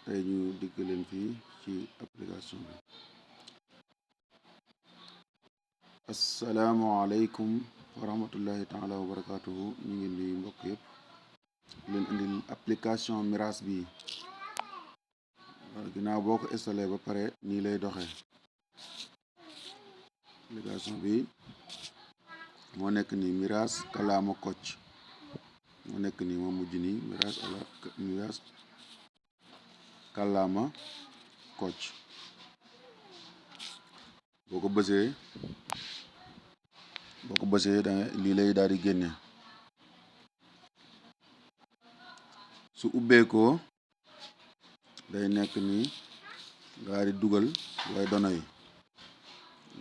tey ñu dikk leen fii ci application bi. asalaamaaleykum wa rahmatullahi taala wa barakaatuhu. ñu ngi nuyu mbokk yëpp leen indil application Miraas bi. ginnaaw boo ko installé ba pare nii lay doxee. application bi moo nekk nii Miraas Kalaama Kocc moo nekk nii moo mujj nii Miraas Kalaama Kocc. boo ko bësee da lii lay daal di génne. su ubbeekoo day nekk nii nga di dugal way dono yi.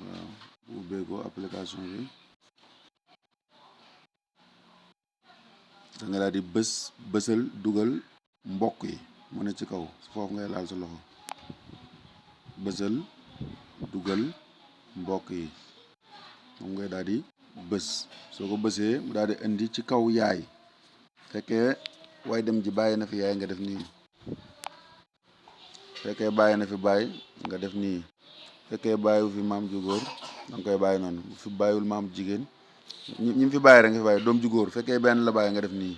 waaw bu ubbeekoo application bi da nga daal di bësal dugal mbokk yi mu ne ci kaw foofu ngay laal sa loxo bësal dugal mbokk yi moom ngay daal di bës. soo ko bësee mu daal di indi ci kaw yaay fekkee way dem ji bàyyi na fi yaay nga def nii, fekkee bàyyi na fi bàyyi nga def nii, fekkee bàyyiwu fi maam ju góor danga koy bàyyi noonu. bu fi bàyyiwul maam jigéen ñi fi bàyyi rek nga fi bàyyi. doom ju góor fekkee benn la bàyyi nga def nii,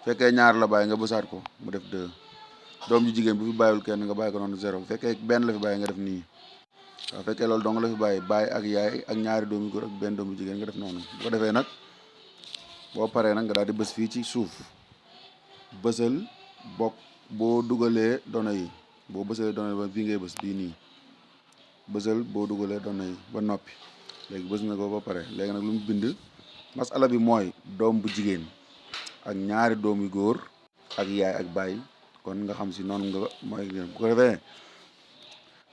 fekkee ñaar la bàyyi nga bësaat ko mu def 2. doom ju jigéen bu fi bàyyiwul kenn nga bàyyi ko noonu 0. fekkee benn la fi bàyyi nga def nii. waaw fekkee loolu dong la fi bàyyi ak yaay ak ñaari doomu góor ak benn doomu jigéen nga def noonu. bu ko defee nag boo paree nag nga daal di bës fii ci suuf bësal bokk boo dugalee dono yi. boo bësalee dono yi ba bii ngay bës bii nii bësal boo dugalee dono yi ba noppi. léegi bës nga ko ba pare léegi nag lu mu bind masala bi mooy doom bu jigéen ak ñaari doom yu góor ak yaay ak baay. kon nga xam si noonu nga mooy bu ko defee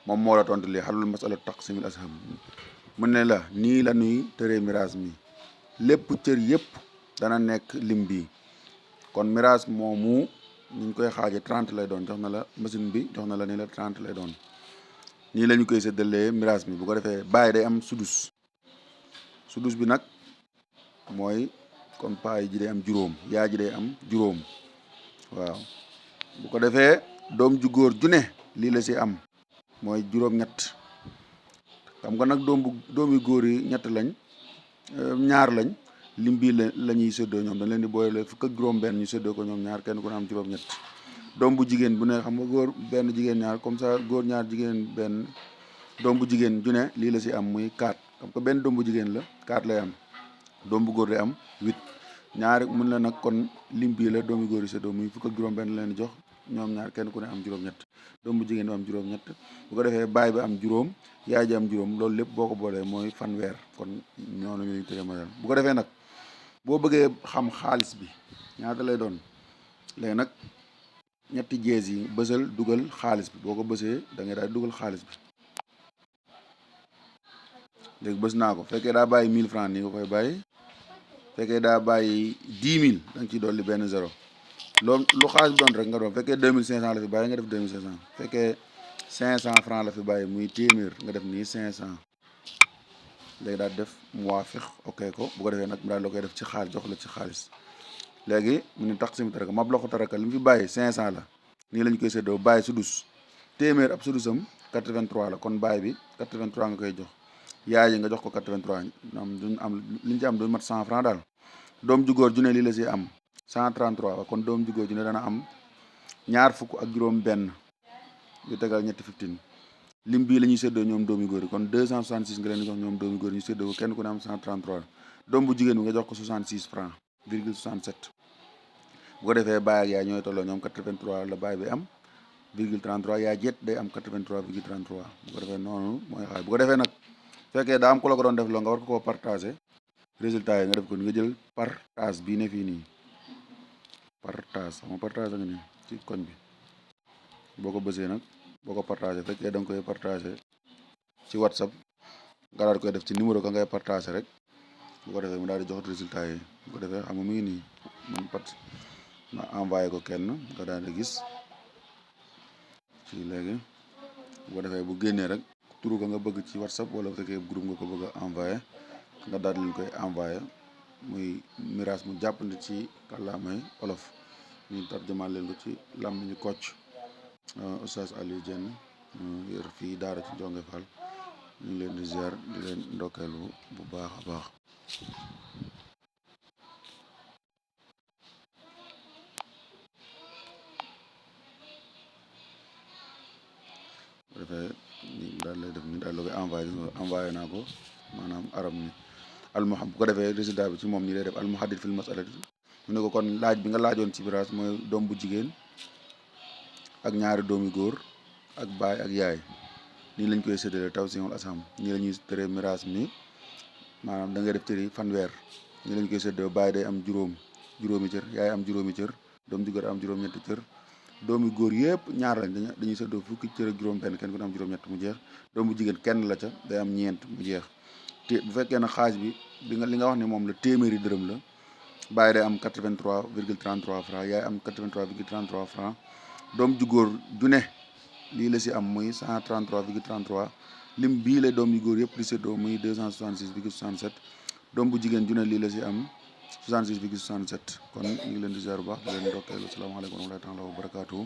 moom moo la tontu lii xalul masala taqsimil asham mu ne la nii la ñuy tëree miraas mi lépp cër yëpp dana nekk lim bi. kon miraas moomu ñu koy xaaje 30 lay doon. jox na la machine bi jox na la ni la 30 lay doon. nii la ñu koy séddalee miraas mi. bu ko defee baay day am sudus bi nag mooy kon paa ji day am juróom, yaay ji day am juróom. waaw bu ko defee doom ju góor ju ne lii la si am mooy juróom-ñett. xam nga nag doom yu góor yi ñaar lañ. lim bii la ñuy séddoo ñoom dañ leen di boole fukk ak juróom-benn ñu séddoo ko ñoom ñaar kenn ku ne am juróom-ñett. doom bu jigéen bu ne xam nga góor benn jigéen ñaar comme ça góor ñaar jigéen benn. doom bu jigéen ju ne lii la si am muy 4. xam nga benn doom bu jigéen la 4 lay am. doom bu góor day am 8. ñaari mun la nag kon lim bii la doom yu góor yi séddoo muy fukk ak juróom-benn leen jox ñoom ñaar kenn ku ne am juróom-ñett. doom bu jigéen bi am juróom-ñett. bu ko defee baay bi am juróom yaay ji am juróom. loolu lépp boo ko boolee mooy fanweer. kon ñooñu ñuy tëjee ma bu ko defee nag boo bëggee xam xaalis bi ñaata lay doon léegi nag ñetti jees yi bësal dugal xaalis bi. boo ko bësee da ngay daal dugal xaalis bi. léegi bës naa ko fekkee daa bàyyi 1000 francs nii nga koy bàyyi. fekkee daa bàyyi 10 000 da nga ciy dolli benn 0. loolu lu xaalis bi doon rek nga doon fekkee 2500 la fi bàyyi nga def 2500. fekkee 500 francs la fi bàyyi muy téeméer nga def nii 500. léegi daal def muwaafiq ok ko bu ko defee nag mu daal la koy def ci xaalis jox la ci xaalis. léegi mu ne taqsim taraka mablaxu taraka li mu fi bàyyi 500 la. nii la ñu koy séddoo bàyyi sudus téeméer ab sudusam 83 la. kon bàyyi bi 83 nga koy jox. yaay ji nga jox ko 83 ñoom duñ am li ñu ci am du mat 100 francs daal. doom ju góor ju ne lii la si am 133 kon doom ju góor ju ne dana am ñaar fukk ak juróom benn yu tegal ñetti 15. lim bii la ñuy séddoo ñoom doomi góor yi kon 266 nga leen di jox ñoom doomi góor yi ñu séddoo ko kenn ku ne am 133. doom bu jigéen bi nga jox ko 66 francs virgule 67. bu ko defee baay ak yaay ñooy tolloo ñoom 83 la baay bi am virgule 33 yaay jet day am 83 virgule 33. bu ko defee noonu mooy xaay. bu ko defee nag fekkee daa am ku la ko doon def loo nga war ko koo partager résultat yi nga def ko ni nga jël partage bii ne fii nii partage xam nga partage nga nii ci koñ bi boo ko bësee nag boo ko partagé fekkee da nga koy partagé ci WhatsApp nga daal di koy def ci numéro ka ngay partagé rek bu ko defee mu daal di jox résultat yi. bu ko defee xam nga mu ngi nii man ma envoyé ko kenn nga daal di gis fii léegi bu ko defee bu génnee rek turu ka nga bëgg ci WhatsApp wala bu fekkee groupe nga ko bëgg a envoyé nga daal di leen koy envoyé muy miraas mu jàppandi ci kàllaamay olof ñu tarjumaan leen ko ci làmmiñu Kocc Oustaz Aliou Diène yor fii daara ci Jonge Fall ñu ngi leen di ziar di leen ndokkeelu bu baax a baax. bu defee ni daal lay def ni daal la koy envoyé naa ko maanaam arab ni bu ko defee résultat bi ci moom nii lay def almuhaddid fil masalati mu ne ko kon laaj bi nga laajoon ci miraas mooy doom bu jigéen ak ñaari doom yu góor ak baay ak yaay nii lañ koy séddale tawsi'ul asham nii la ñuy tëree miraas mi maanaam da nga def tëri fanweer nii lañ koy séddale baay day am juróomi cër yaay am juróomi cër doom ju góor am juróom-ñetti cër doomu góor yëpp ñaar lañ dañuy séddoo fukki cër ak juróom-benn kenn ku ne am juróom-ñett mu jeex doomu jigéen kenn la ca day am ñeent mu jeex te bu fekkee ne xaaj bi li nga wax ne moom la téeméeri dërëm la bàyyi day am 83,33 francs yaay am 83,33 francs doom ju góor ju ne lii la si am muy 133,33 lim bii la doom yu góor yëpp di séddoo muy 266,67 doom bu jigéen ju ne lii la si am 66,67 kon ñu ngi leen di ziar bu baax di leen ndokkeel asalaamaaleykum wa rahmatullaahi taala wa barakaatuhu